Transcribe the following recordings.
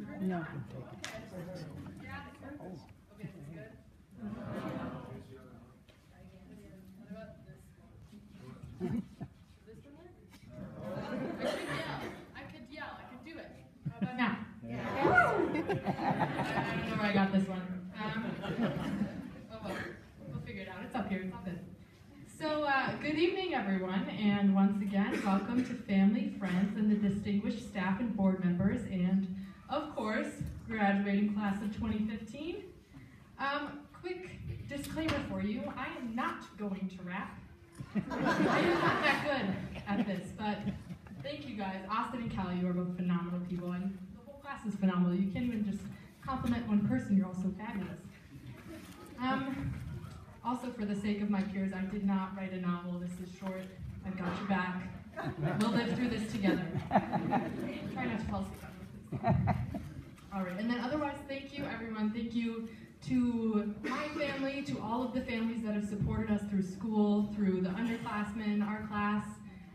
No. I could do it. How about now? Yeah. I don't know where I got this one. Oh well, we'll figure it out. It's up here. It's all good. So, good evening, everyone, and once again, welcome to family, friends, and the distinguished staff and board members, and of course, graduating class of 2015. Quick disclaimer for you: I am not going to rap. I am not that good at this, but thank you guys. Austin and Callie, you are both phenomenal people, and the whole class is phenomenal. You can't even just compliment one person, you're all so fabulous. Also, for the sake of my peers, I did not write a novel. This is short. I've got your back. We'll live through this together. Try not to fall asleep on me, please. All right, and then otherwise, thank you, everyone. Thank you to my family, to all of the families that have supported us through school, through the underclassmen, our class,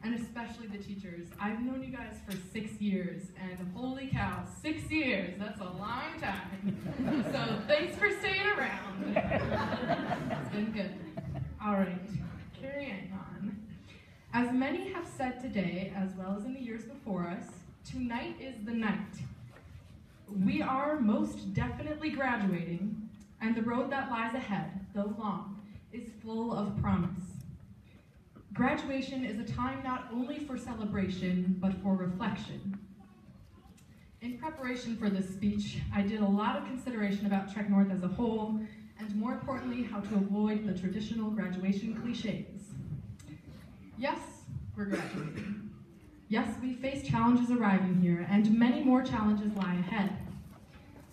and especially the teachers. I've known you guys for 6 years, and holy cow, 6 years, that's a long time. So thanks for staying around. It's been good. All right, carrying on. As many have said today, as well as in the years before us, tonight is the night. We are most definitely graduating, and the road that lies ahead, though long, is full of promise. Graduation is a time not only for celebration, but for reflection. In preparation for this speech, I did a lot of consideration about Trek North as a whole, and more importantly, how to avoid the traditional graduation cliches. Yes, we're graduating. Yes, we face challenges arriving here, and many more challenges lie ahead.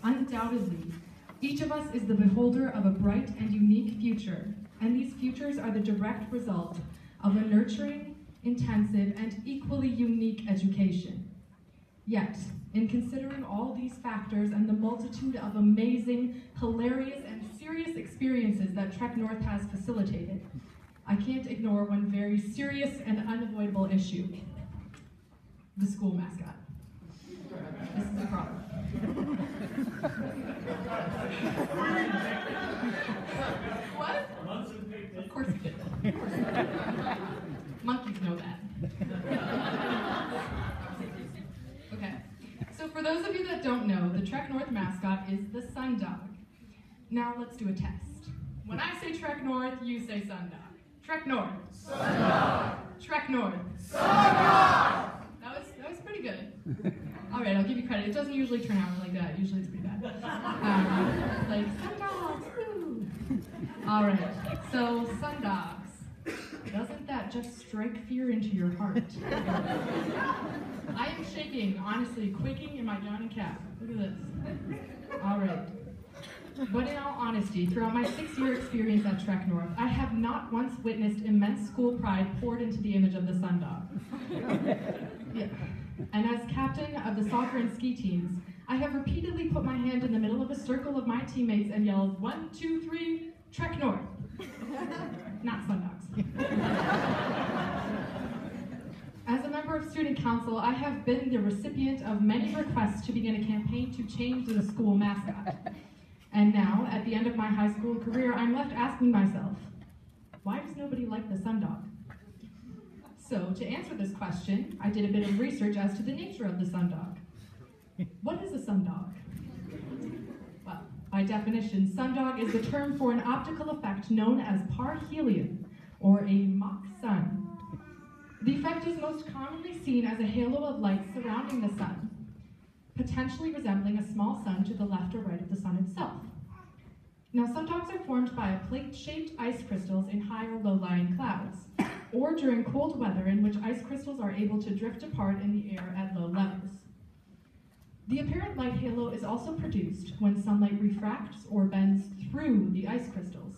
Undoubtedly, each of us is the beholder of a bright and unique future, and these futures are the direct result of a nurturing, intensive, and equally unique education. Yet, in considering all these factors and the multitude of amazing, hilarious, and serious experiences that Trek North has facilitated, I can't ignore one very serious and unavoidable issue: the school mascot. This is a problem. What? Of course he did. Of course he did. Monkeys know that. Okay. So for those of you that don't know, the Trek North mascot is the sundog. Now let's do a test. When I say Trek North, you say sundog. Trek North. Sundog. Trek North. Sundog. That was pretty good. All right, I'll give you credit. It doesn't usually turn out like that. Usually it's pretty bad. Like, sundogs, woo! All right, so sundogs. Doesn't that just strike fear into your heart? I am shaking, honestly, quaking in my Johnny cap. Look at this. All right. But in all honesty, throughout my 6-year experience at Trek North, I have not once witnessed immense school pride poured into the image of the sundog. Yeah. And as captain of the soccer and ski teams, I have repeatedly put my hand in the middle of a circle of my teammates and yelled, 1, 2, 3, Trek North. Not sundogs. As a member of student council, I have been the recipient of many requests to begin a campaign to change the school mascot. And now, at the end of my high school career, I'm left asking myself, why does nobody like the sundog? So, to answer this question, I did a bit of research as to the nature of the sundog. What is a sundog? Well, by definition, sundog is the term for an optical effect known as parhelion, or a mock sun. The effect is most commonly seen as a halo of light surrounding the sun, potentially resembling a small sun to the left or right of the sun itself. Now, sundogs are formed by plate-shaped ice crystals in high or low-lying clouds, or during cold weather in which ice crystals are able to drift apart in the air at low levels. The apparent light halo is also produced when sunlight refracts or bends through the ice crystals,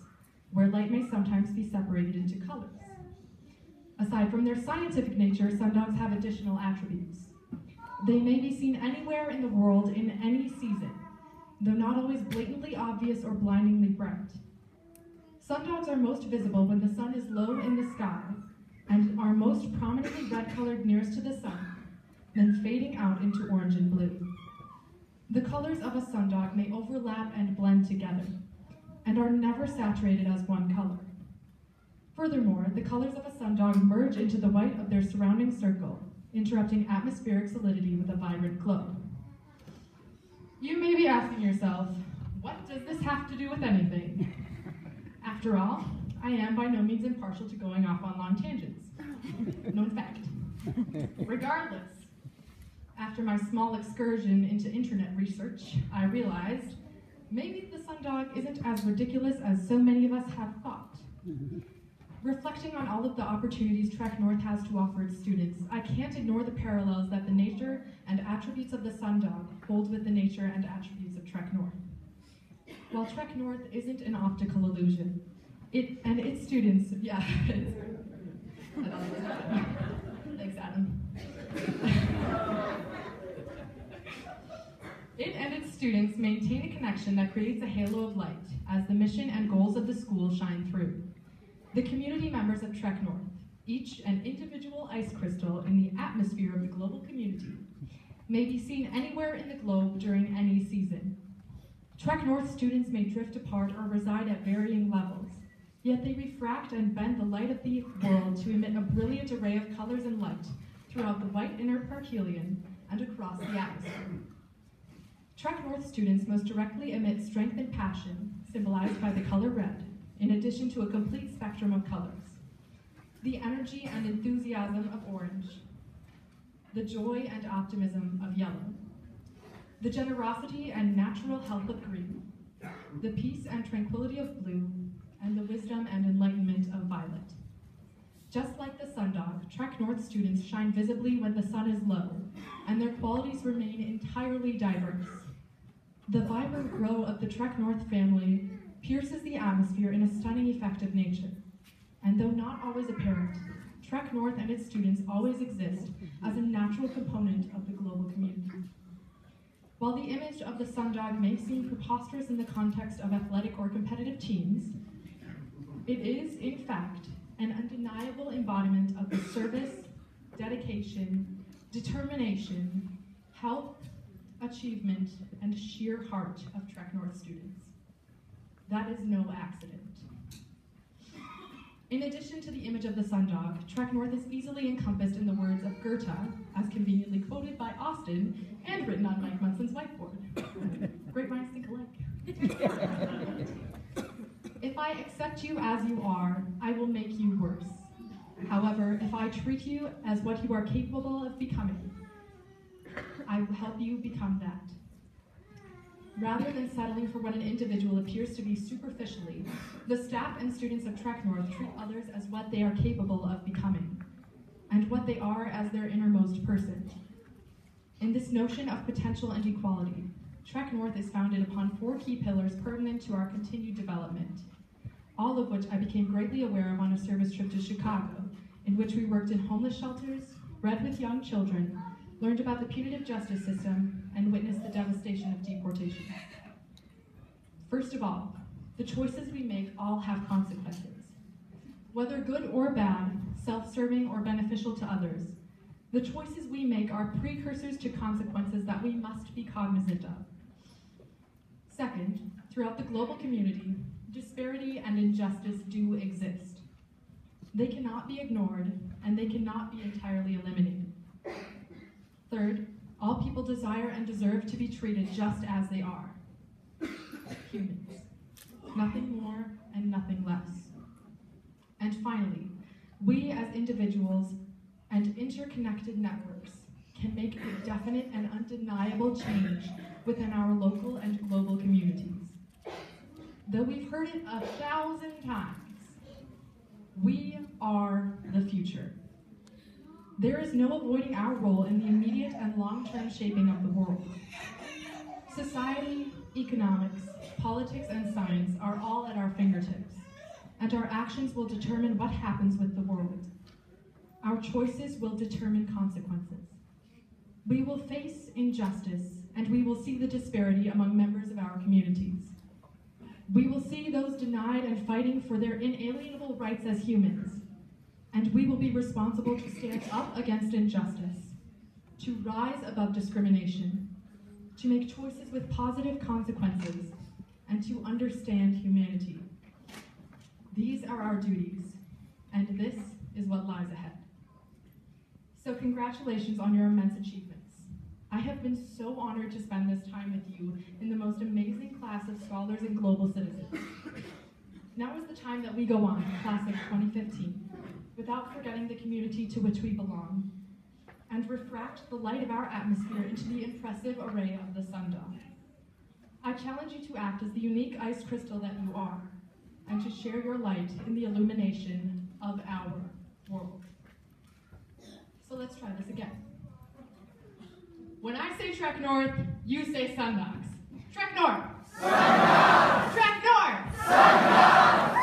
where light may sometimes be separated into colors. Aside from their scientific nature, sundogs have additional attributes. They may be seen anywhere in the world in any season, though not always blatantly obvious or blindingly bright. Sundogs are most visible when the sun is low in the sky and are most prominently red-colored nearest to the sun, then fading out into orange and blue. The colors of a sundog may overlap and blend together, and are never saturated as one color. Furthermore, the colors of a sundog merge into the white of their surrounding circle, interrupting atmospheric solidity with a vibrant glow. You may be asking yourself, what does this have to do with anything? After all, I am by no means impartial to going off on long tangents. Known fact. Regardless, after my small excursion into internet research, I realized maybe the sundog isn't as ridiculous as so many of us have thought. Reflecting on all of the opportunities Trek North has to offer its students, I can't ignore the parallels that the nature and attributes of the sundog hold with the nature and attributes of Trek North. While Trek North isn't an optical illusion, it and its students, yeah, thanks, Adam. It and its students maintain a connection that creates a halo of light as the mission and goals of the school shine through. The community members of Trek North, each an individual ice crystal in the atmosphere of the global community, may be seen anywhere in the globe during any season. Trek North students may drift apart or reside at varying levels, yet they refract and bend the light of the world to emit a brilliant array of colors and light throughout the white inner parhelion and across the atmosphere. Trek North students most directly emit strength and passion, symbolized by the color red, in addition to a complete spectrum of colors. The energy and enthusiasm of orange, the joy and optimism of yellow, the generosity and natural health of green, the peace and tranquility of blue, and the wisdom and enlightenment of violet. Just like the sundog, Trek North students shine visibly when the sun is low, and their qualities remain entirely diverse. The vibrant glow of the Trek North family pierces the atmosphere in a stunning effect of nature. And though not always apparent, Trek North and its students always exist as a natural component of the global community. While the image of the sundog may seem preposterous in the context of athletic or competitive teams, it is, in fact, an undeniable embodiment of the service, dedication, determination, health, achievement, and sheer heart of Trek North students. That is no accident. In addition to the image of the sundog, Trek North is easily encompassed in the words of Goethe, as conveniently quoted by Austin and written on Mike Munson's whiteboard. Great minds think alike. If I accept you as you are, I will make you worse. However, if I treat you as what you are capable of becoming, I will help you become that. Rather than settling for what an individual appears to be superficially, the staff and students of Trek North treat others as what they are capable of becoming, and what they are as their innermost person. In this notion of potential and equality, Trek North is founded upon 4 key pillars pertinent to our continued development, all of which I became greatly aware of on a service trip to Chicago, in which we worked in homeless shelters, read with young children, learned about the punitive justice system, and witnessed the devastation of deportation. First of all, the choices we make all have consequences. Whether good or bad, self-serving or beneficial to others, the choices we make are precursors to consequences that we must be cognizant of. Second, throughout the global community, disparity and injustice do exist. They cannot be ignored, and they cannot be entirely eliminated. Third, all people desire and deserve to be treated just as they are. Humans. Nothing more and nothing less. And finally, we as individuals and interconnected networks can make a definite and undeniable change within our local and global communities. Though we've heard it 1,000 times, we are the future. There is no avoiding our role in the immediate and long-term shaping of the world. Society, economics, politics, and science are all at our fingertips, and our actions will determine what happens with the world. Our choices will determine consequences. We will face injustice, and we will see the disparity among members of our communities. We will see those denied and fighting for their inalienable rights as humans, and we will be responsible to stand up against injustice, to rise above discrimination, to make choices with positive consequences, and to understand humanity. These are our duties, and this is what lies ahead. So congratulations on your immense achievements. I have been so honored to spend this time with you in the most amazing class of scholars and global citizens. Now is the time that we go on, class of 2015, without forgetting the community to which we belong, and refract the light of our atmosphere into the impressive array of the sundial. I challenge you to act as the unique ice crystal that you are, and to share your light in the illumination of our world. So let's try this again. When I say trek north, you say sundogs. Trek north! Sundogs! Trek north! Sundogs!